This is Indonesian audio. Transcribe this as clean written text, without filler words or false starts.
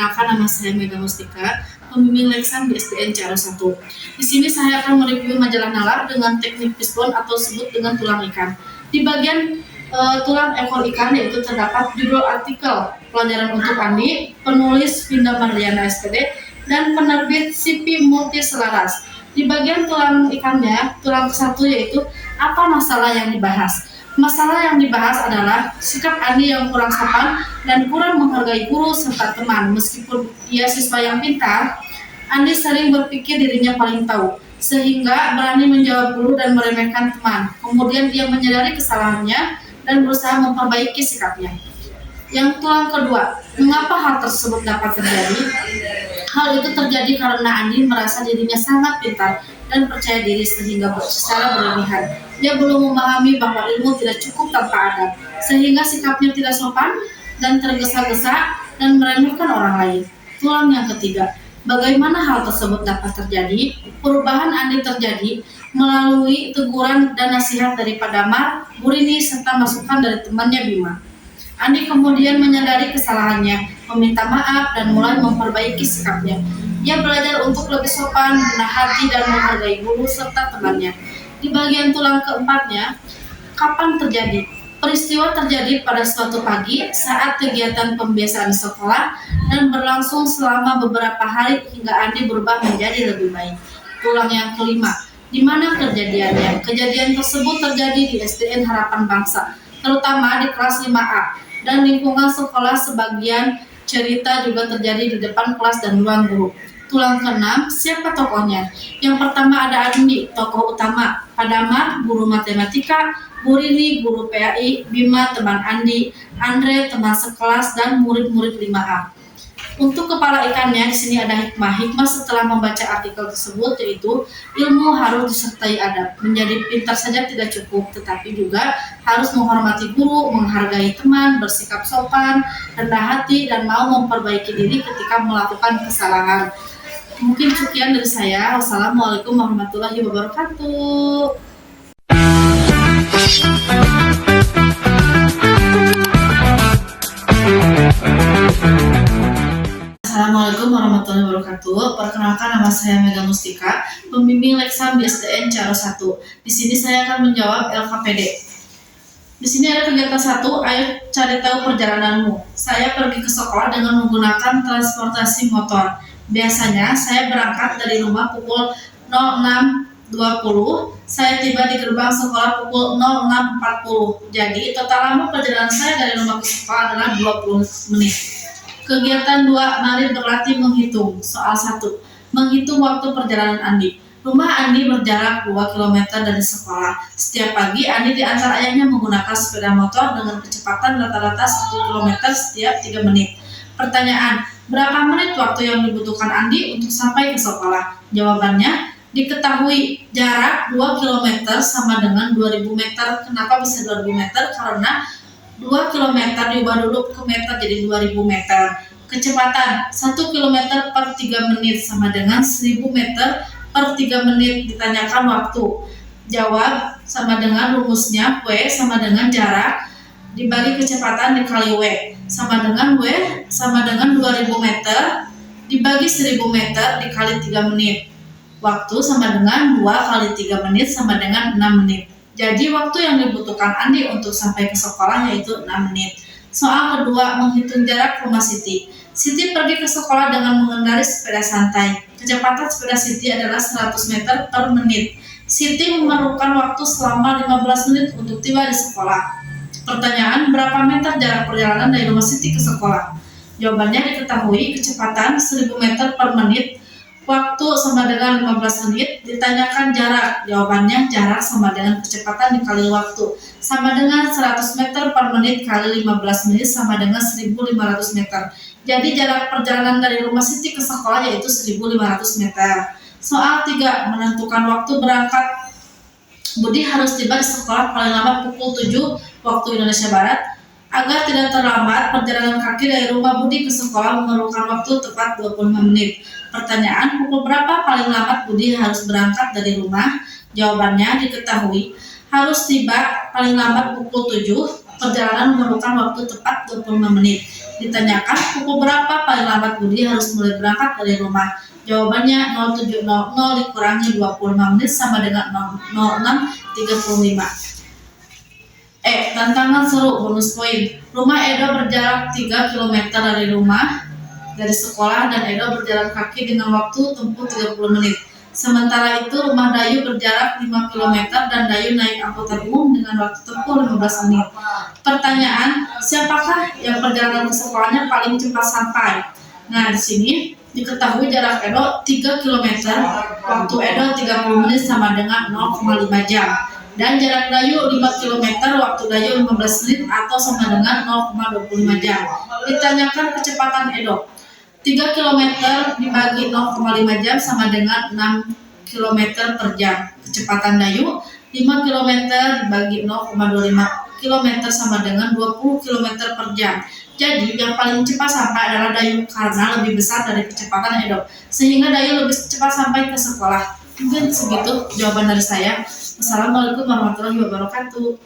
Perkenalkan, nama saya Mega Mustika, pembimbing Leksan di SDN Cara 1. Di sini saya akan mereview majalah nalar dengan teknik fishbone atau sebut dengan tulang ikan. Di bagian tulang ekor ikan yaitu terdapat judul artikel pelajaran untuk Andi, penulis Vinda Marliana SPD, dan penerbit CP Multiselaras. Di bagian tulang ikannya, tulang ke-1 yaitu apa masalah yang dibahas. Masalah yang dibahas adalah sikap Andi yang kurang sopan dan kurang menghargai guru serta teman. Meskipun ia siswa yang pintar, Andi sering berpikir dirinya paling tahu, sehingga berani menjawab guru dan meremehkan teman. Kemudian ia menyadari kesalahannya dan berusaha memperbaiki sikapnya. Yang tulang kedua, mengapa hal tersebut dapat terjadi? Hal itu terjadi karena Andi merasa dirinya sangat pintar dan percaya diri sehingga secara berlebihan. Dia belum memahami bahwa ilmu tidak cukup tanpa adab, sehingga sikapnya tidak sopan dan tergesa-gesa dan meremehkan orang lain. Tulang yang ketiga, bagaimana hal tersebut dapat terjadi? Perubahan Andi terjadi melalui teguran dan nasihat dari Pak Damar, Burini, serta masukan dari temannya Bima. Andi kemudian menyadari kesalahannya, meminta maaf, dan mulai memperbaiki sikapnya. Ia belajar untuk lebih sopan, rendah hati, dan menghargai guru serta temannya. Di bagian tulang keempatnya, kapan terjadi? Peristiwa terjadi pada suatu pagi saat kegiatan pembiasaan sekolah dan berlangsung selama beberapa hari hingga Andi berubah menjadi lebih baik. Tulang yang kelima, di mana kejadiannya? Kejadian tersebut terjadi di SDN Harapan Bangsa, terutama di kelas 5A. Dan lingkungan sekolah. Sebagian cerita juga terjadi di depan kelas dan ruang guru. Tulang keenam, siapa tokohnya? Yang pertama ada Andi, tokoh utama, Pak Damar, guru matematika, Burini, guru PAI, Bima, teman Andi, Andre, teman sekelas, dan murid-murid 5A. Untuk kepala ikannya, di sini ada hikmah. Hikmah setelah membaca artikel tersebut yaitu ilmu harus disertai adab. Menjadi pintar saja tidak cukup, tetapi juga harus menghormati guru, menghargai teman, bersikap sopan, rendah hati, dan mau memperbaiki diri ketika melakukan kesalahan. Mungkin sekian dari saya. Wassalamualaikum warahmatullahi wabarakatuh. Assalamualaikum warahmatullahi wabarakatuh. Perkenalkan, nama saya Mega Mustika, pembimbing Leksan di SDN Cara 1. Di sini saya akan menjawab LKPD. Di sini ada kegiatan 1, ayo cari tahu perjalananmu. Saya pergi ke sekolah dengan menggunakan transportasi motor. Biasanya saya berangkat dari rumah pukul 06.20. Saya tiba di gerbang sekolah pukul 06.40. Jadi total lama perjalanan saya dari rumah ke sekolah adalah 20 menit. Kegiatan 2, mari berlatih menghitung. Soal 1, menghitung waktu perjalanan Andi. Rumah Andi berjarak 2 km dari sekolah. Setiap pagi Andi diantar ayahnya menggunakan sepeda motor dengan kecepatan rata-rata 1 km setiap 3 menit. Pertanyaan, berapa menit waktu yang dibutuhkan Andi untuk sampai ke sekolah? Jawabannya, diketahui jarak 2 km sama dengan 2000 meter. Kenapa bisa 2000 meter? Karena 2 km diubah dulu ke meter jadi 2000 meter. Kecepatan 1 km per 3 menit sama dengan 1000 meter per 3 menit. Ditanyakan waktu. Jawab sama dengan rumusnya, W sama dengan jarak dibagi kecepatan dikali W sama dengan W sama dengan 2000 meter dibagi 1000 meter dikali 3 menit. Waktu sama dengan 2 kali 3 menit sama dengan 6 menit. Jadi waktu yang dibutuhkan Andi untuk sampai ke sekolah yaitu 6 menit. Soal kedua, menghitung jarak rumah Siti. Siti pergi ke sekolah dengan mengendarai sepeda santai. Kecepatan sepeda Siti adalah 100 meter per menit. Siti memerlukan waktu selama 15 menit untuk tiba di sekolah. Pertanyaan, berapa meter jarak perjalanan dari rumah Siti ke sekolah? Jawabannya diketahui, kecepatan 1000 meter per menit. Waktu sama dengan 15 menit. Ditanyakan jarak. Jawabannya jarak sama dengan kecepatan dikali waktu. Sama dengan 100 meter per menit kali 15 menit sama dengan 1500 meter. Jadi jarak perjalanan dari rumah Siti ke sekolah yaitu 1500 meter. Soal 3, menentukan waktu berangkat. Budi harus tiba di sekolah paling lama pukul 7 waktu Indonesia Barat. Agar tidak terlambat, perjalanan kaki dari rumah Budi ke sekolah memerlukan waktu tepat 25 menit. Pertanyaan, pukul berapa paling lambat Budi harus berangkat dari rumah? Jawabannya diketahui, harus tiba paling lambat pukul 7. Perjalanan memerlukan waktu tepat 25 menit. Ditanyakan pukul berapa paling lambat Budi harus mulai berangkat dari rumah. Jawabannya 07.00 dikurangi 25 menit sama dengan 06.35. Tantangan seru bonus poin. Rumah Edo berjarak 3 km dari sekolah dan Edo berjalan kaki dengan waktu tempuh 30 menit. Sementara itu rumah Dayu berjarak 5 km dan Dayu naik angkutan umum dengan waktu tempuh 15 menit. Pertanyaan, siapakah yang perjalanan ke sekolahnya paling cepat sampai? Nah, di sini diketahui jarak Edo 3 km, waktu Edo 30 menit sama dengan 0,5 jam. Dan jarak Dayu 5 km, waktu Dayu 15 menit atau sama dengan 0,25 jam. Ditanyakan kecepatan Edo. 3 km dibagi 0,5 jam sama dengan 6 km per jam. Kecepatan Dayu 5 km dibagi 0,25 km sama dengan 20 km per jam. Jadi yang paling cepat sampai adalah Dayu karena lebih besar dari kecepatan Edo, sehingga Dayu lebih cepat sampai ke sekolah. Mungkin segitu jawaban dari saya. Wassalamualaikum warahmatullahi wabarakatuh.